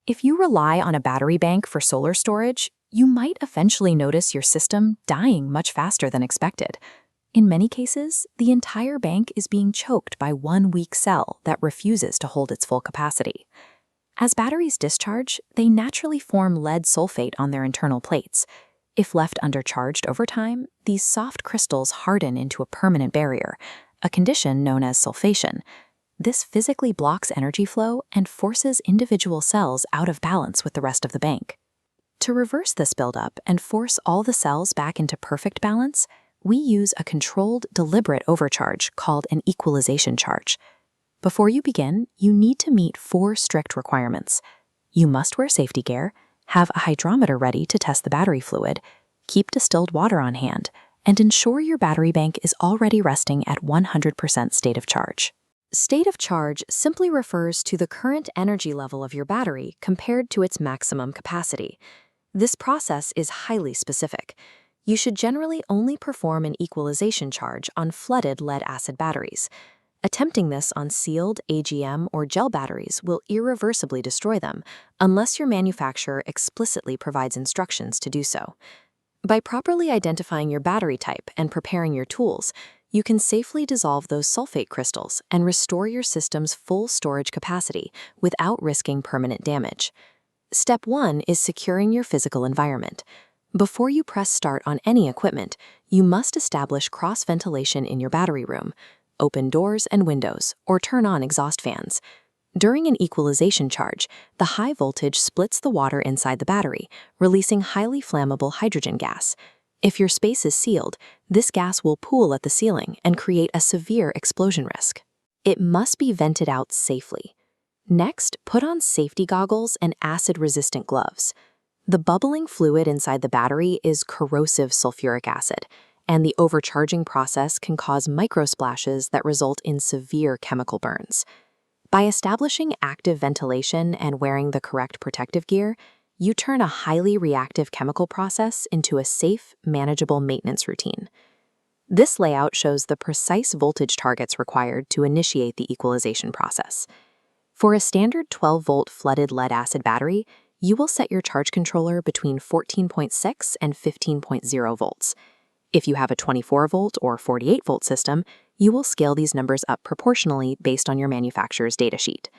If you rely on a battery bank for solar storage, you might eventually notice your system dying much faster than expected. In many cases, the entire bank is being choked by one weak cell that refuses to hold its full capacity. As batteries discharge, they naturally form lead sulfate on their internal plates. If left undercharged over time, these soft crystals harden into a permanent barrier, a condition known as sulfation. This physically blocks energy flow and forces individual cells out of balance with the rest of the bank. To reverse this buildup and force all the cells back into perfect balance, we use a controlled, deliberate overcharge called an equalization charge. Before you begin, you need to meet 4 strict requirements. You must wear safety gear, have a hydrometer ready to test the battery fluid, keep distilled water on hand, and ensure your battery bank is already resting at 100% state of charge. State of charge simply refers to the current energy level of your battery compared to its maximum capacity. This process is highly specific. You should generally only perform an equalization charge on flooded lead-acid batteries. Attempting this on sealed AGM or gel batteries will irreversibly destroy them unless your manufacturer explicitly provides instructions to do so. By properly identifying your battery type and preparing your tools, you can safely dissolve those sulfate crystals and restore your system's full storage capacity without risking permanent damage. Step 1 is securing your physical environment. Before you press start on any equipment, you must establish cross-ventilation in your battery room. Open doors and windows, or turn on exhaust fans. During an equalization charge, the high voltage splits the water inside the battery, releasing highly flammable hydrogen gas. If your space is sealed, this gas will pool at the ceiling and create a severe explosion risk. It must be vented out safely. Next, put on safety goggles and acid-resistant gloves. The bubbling fluid inside the battery is corrosive sulfuric acid, and the overcharging process can cause microsplashes that result in severe chemical burns. By establishing active ventilation and wearing the correct protective gear, you turn a highly reactive chemical process into a safe, manageable maintenance routine. This layout shows the precise voltage targets required to initiate the equalization process. For a standard 12-volt flooded lead-acid battery, you will set your charge controller between 14.6 and 15.0 volts. If you have a 24-volt or 48-volt system, you will scale these numbers up proportionally based on your manufacturer's datasheet.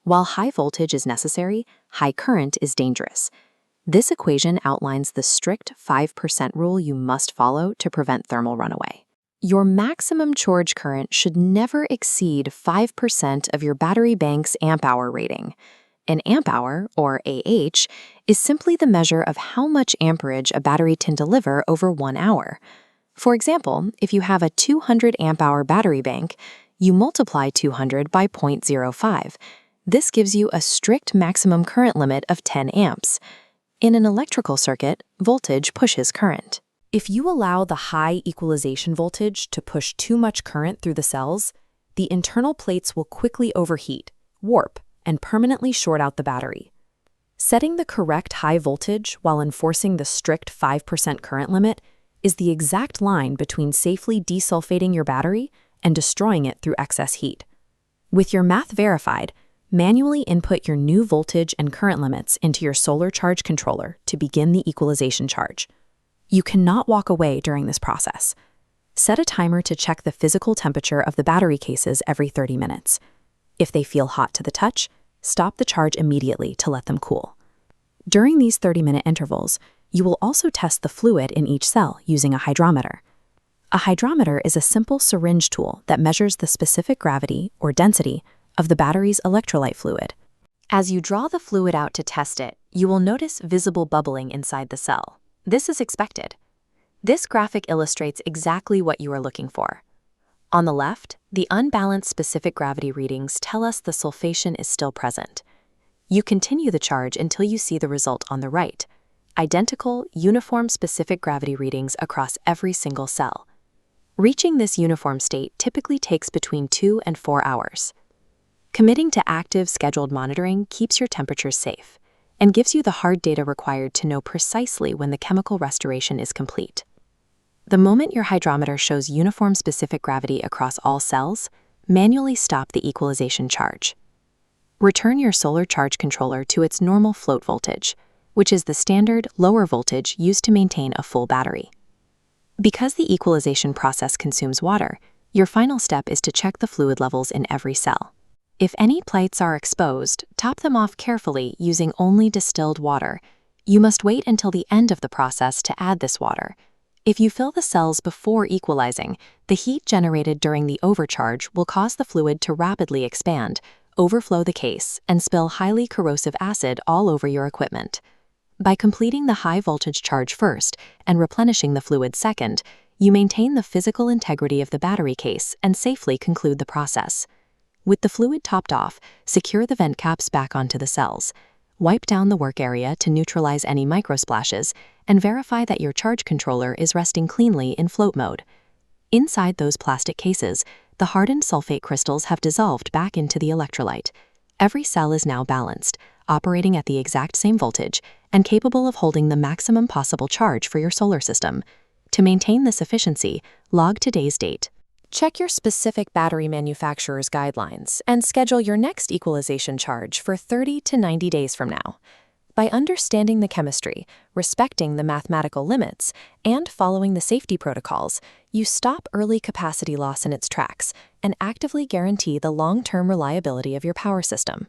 While high voltage is necessary, high current is dangerous. This equation outlines the strict 5% rule you must follow to prevent thermal runaway. Your maximum charge current should never exceed 5% of your battery bank's amp-hour rating. An amp-hour, or AH, is simply the measure of how much amperage a battery can deliver over 1 hour. For example, if you have a 200 amp-hour battery bank, you multiply 200 by 0.05. This gives you a strict maximum current limit of 10 amps. In an electrical circuit, voltage pushes current. If you allow the high equalization voltage to push too much current through the cells, the internal plates will quickly overheat, warp, and permanently short out the battery. Setting the correct high voltage while enforcing the strict 5% current limit is the exact line between safely desulfating your battery and destroying it through excess heat. With your math verified, manually input your new voltage and current limits into your solar charge controller to begin the equalization charge. You cannot walk away during this process. Set a timer to check the physical temperature of the battery cases every 30 minutes. If they feel hot to the touch, stop the charge immediately to let them cool. During these 30-minute intervals, you will also test the fluid in each cell using a hydrometer. A hydrometer is a simple syringe tool that measures the specific gravity or density of the battery's electrolyte fluid. As you draw the fluid out to test it, you will notice visible bubbling inside the cell. This is expected. This graphic illustrates exactly what you are looking for. On the left, the unbalanced specific gravity readings tell us the sulfation is still present. You continue the charge until you see the result on the right. Identical, uniform specific gravity readings across every single cell. Reaching this uniform state typically takes between 2 and 4 hours. Committing to active, scheduled monitoring keeps your temperatures safe and gives you the hard data required to know precisely when the chemical restoration is complete. The moment your hydrometer shows uniform specific gravity across all cells, manually stop the equalization charge. Return your solar charge controller to its normal float voltage, which is the standard lower voltage used to maintain a full battery. Because the equalization process consumes water, your final step is to check the fluid levels in every cell. If any plates are exposed, top them off carefully using only distilled water. You must wait until the end of the process to add this water. If you fill the cells before equalizing, the heat generated during the overcharge will cause the fluid to rapidly expand, overflow the case, and spill highly corrosive acid all over your equipment. By completing the high-voltage charge first and replenishing the fluid second, you maintain the physical integrity of the battery case and safely conclude the process. With the fluid topped off, secure the vent caps back onto the cells. Wipe down the work area to neutralize any microsplashes, and verify that your charge controller is resting cleanly in float mode. Inside those plastic cases, the hardened sulfate crystals have dissolved back into the electrolyte. Every cell is now balanced, operating at the exact same voltage, and capable of holding the maximum possible charge for your solar system. To maintain this efficiency, log today's date. Check your specific battery manufacturer's guidelines and schedule your next equalization charge for 30 to 90 days from now. By understanding the chemistry, respecting the mathematical limits, and following the safety protocols, you stop early capacity loss in its tracks and actively guarantee the long-term reliability of your power system.